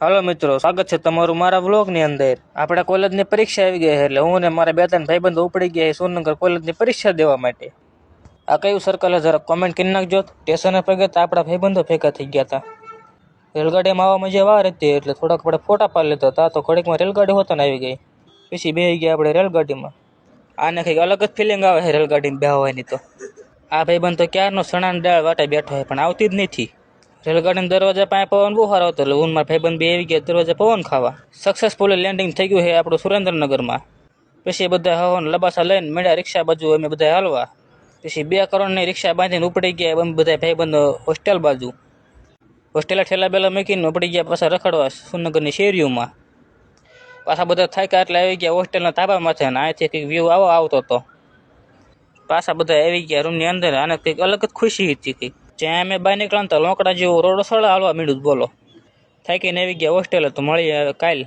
હાલો મિત્રો, સ્વાગત છે તમારું મારા વ્લોગની અંદર। આપણે કોલેજની પરીક્ષા આવી ગઈ છે એટલે હું ને મારા બે ત્રણ ભાઈબંધો ઉપડી ગયા છે સુરનગર કોલેજની પરીક્ષા દેવા માટે। આ કયું સર્કલ છે જરા કોમેન્ટ કરી નાખજો। સ્ટેશને પર ગયા આપણા ભાઈબંધો ભેગા થઈ ગયા હતા। રેલગાડીમાં આવવા મજા વાર હતી એટલે થોડાક આપણે ફોટા પાડી લીધા હતા। તો ઘડીકમાં રેલગાડી હોતો ને આવી ગઈ, પછી બેસી ગયા આપણે રેલગાડીમાં। આને કંઈક અલગ જ ફિલિંગ આવે છે રેલગાડીમાં બેસવાની। તો આ ભાઈબંધ તો ક્યારનો સણાની દાળ વાટે બેઠો છે પણ આવતી જ નથી। રેલગાડીના દરવાજા પાસે પવન બહુ સારો હતો એટલે હું મારા ભાઈબંધ બે આવી ગયા દરવાજા પવન ખાવા। સક્સેસફુલી લેન્ડિંગ થઈ ગયું છે આપણું સુરેન્દ્રનગરમાં। પછી બધા હવન લબાસા લઈને મેળ્યા રિક્ષા બાજુ અમે બધા હાલવા। પછી 2 કરોડની રિક્ષા બાંધીને ઉપડી ગયા અમે બધા ભાઈબંધો હોસ્ટેલ બાજુ। હોસ્ટેલે ઠેલા બેલા મૂકીને ઉપડી ગયા પાછા રખડવા સુરનગરની શેરીઓમાં। પાછા બધા થાક્યા એટલે આવી ગયા હોસ્ટેલના ધાબા માથે અને અહીંથી કંઈક વ્યૂ આવો આવતો હતો। પાછા બધા આવી ગયા રૂમની અંદર। આને કંઈક અલગ જ ખુશી હતી કંઈક। જ્યાં અમે બહાર નીકળ્યા તો લોકડા જેવો રોડ સળા હાલવા માંડ્યું। બોલો, થાકીને આવી ગયા હોસ્ટેલે। તો મળીએ કાલ।